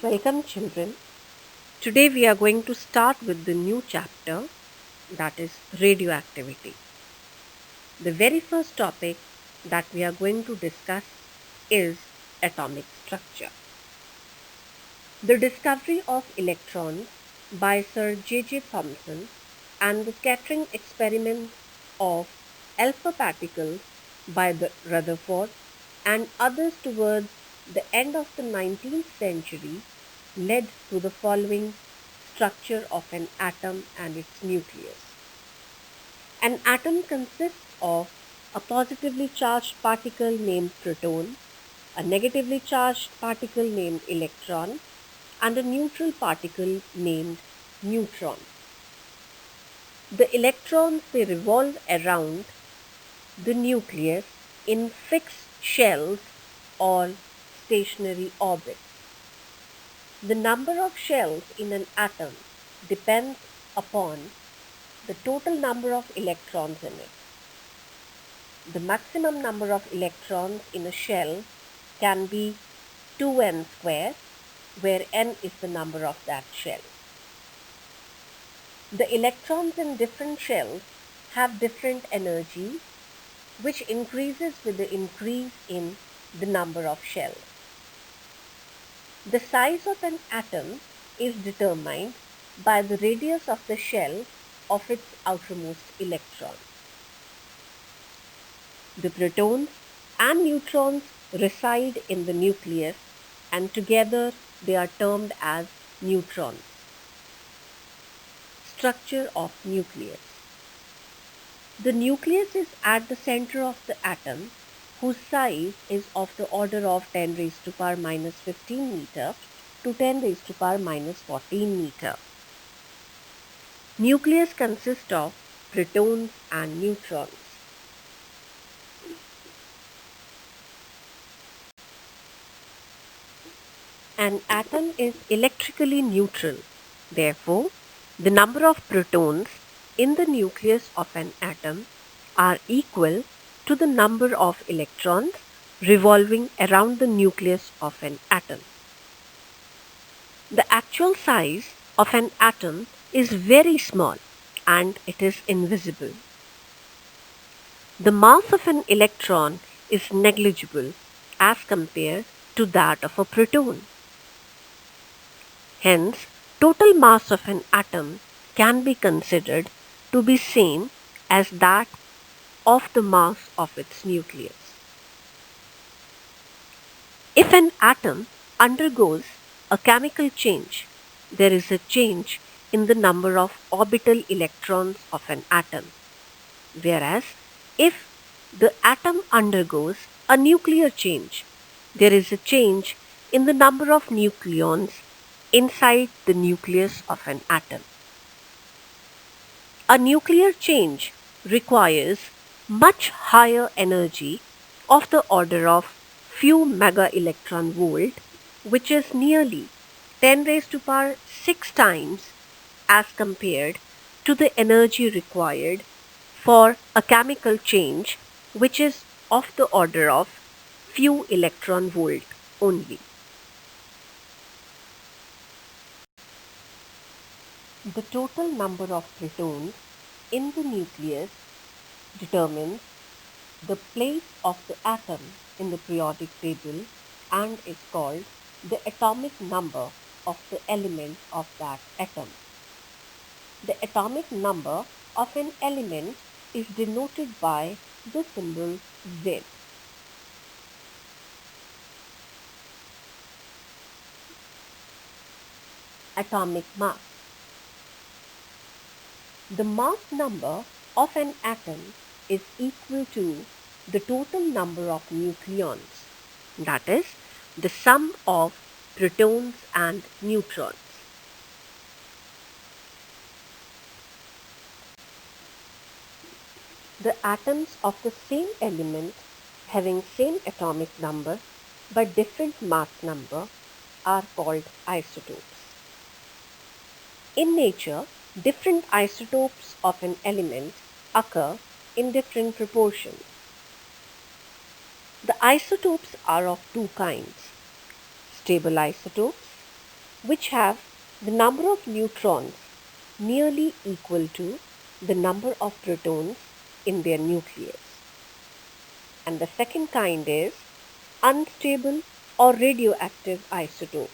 Welcome, children. Today we are going to start with the new chapter, that is radioactivity. The very first topic that we are going to discuss is atomic structure. The discovery of electrons by Sir J.J. Thomson and the scattering experiment of alpha particles by the Rutherford and others towards the end of the 19th century led to the following structure of an atom and its nucleus. An atom consists of a positively charged particle named proton, a negatively charged particle named electron, and a neutral particle named neutron. The electrons, they revolve around the nucleus in fixed shells or stationary orbits. The number of shells in an atom depends upon the total number of electrons in it. The maximum number of electrons in a shell can be 2n square, where n is the number of that shell. The electrons in different shells have different energy, which increases with the increase in the number of shells. The size of an atom is determined by the radius of the shell of its outermost electron. The protons and neutrons reside in the nucleus, and together they are termed as neutrons. Structure of nucleus. The nucleus is at the center of the atom, whose size is of the order of 10 raised to power minus 15 meter to 10 raised to power minus 14 meter. Nucleus consists of protons and neutrons. An atom is electrically neutral. Therefore, the number of protons in the nucleus of an atom are equal to the number of electrons revolving around the nucleus of an atom. The actual size of an atom is very small and it is invisible. The mass of an electron is negligible as compared to that of a proton. Hence, total mass of an atom can be considered to be same as that of the mass of its nucleus. If an atom undergoes a chemical change, there is a change in the number of orbital electrons of an atom. Whereas, if the atom undergoes a nuclear change, there is a change in the number of nucleons inside the nucleus of an atom. A nuclear change requires much higher energy of the order of few mega electron volt, which is nearly 10 raised to power 6 times as compared to the energy required for a chemical change, which is of the order of few electron volt only. The total number of protons in the nucleus determines the place of the atom in the periodic table and is called the atomic number of the element of that atom. The atomic number of an element is denoted by the symbol Z. Atomic mass. The mass number of an atom is equal to the total number of nucleons, that is, the sum of protons and neutrons. The atoms of the same element having same atomic number but different mass number are called isotopes. In nature, different isotopes of an element occur in different proportions. The isotopes are of two kinds: stable isotopes which have the number of neutrons nearly equal to the number of protons in their nucleus. And the second kind is unstable or radioactive isotopes,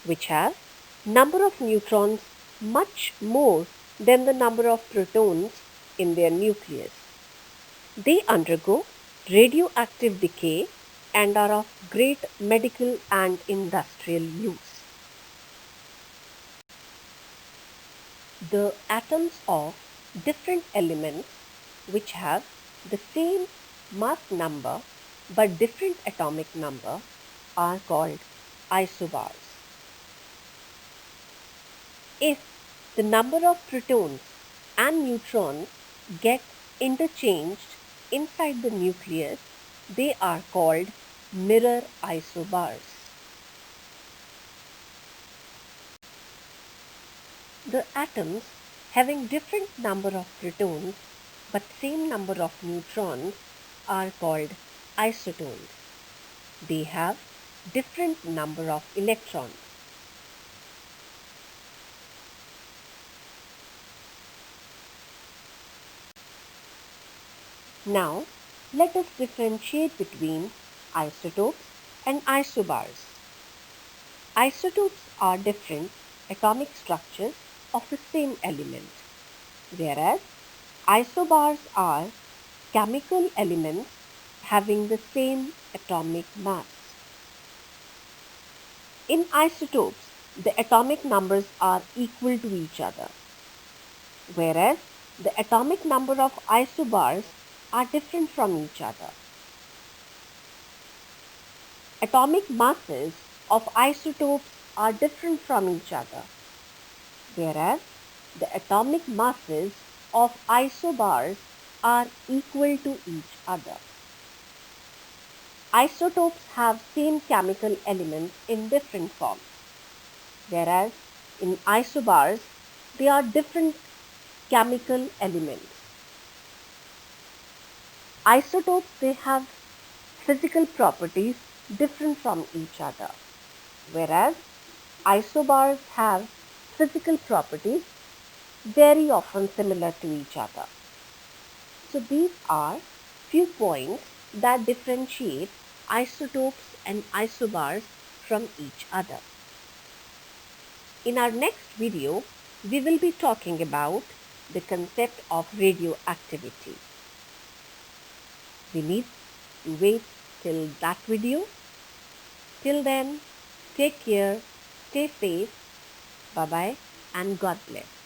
which have number of neutrons much more than the number of protons in their nucleus. They undergo radioactive decay and are of great medical and industrial use. The atoms of different elements which have the same mass number but different atomic number are called isobars. If the number of protons and neutrons get interchanged inside the nucleus, they are called mirror isobars. The atoms having different number of protons but same number of neutrons are called isotones. They have different number of electrons. Now, let us differentiate between isotopes and isobars. Isotopes are different atomic structures of the same element, whereas isobars are chemical elements having the same atomic mass. In isotopes, the atomic numbers are equal to each other, whereas the atomic number of isobars are different from each other. Atomic masses of isotopes are different from each other, whereas the atomic masses of isobars are equal to each other. Isotopes have same chemical elements in different forms, whereas in isobars they are different chemical elements. Isotopes, they have physical properties different from each other, whereas isobars have physical properties very often similar to each other. So these are few points that differentiate isotopes and isobars from each other. In our next video, we will be talking about the concept of radioactivity. We need to wait till that video. Till then, take care, stay safe, bye bye, and God bless.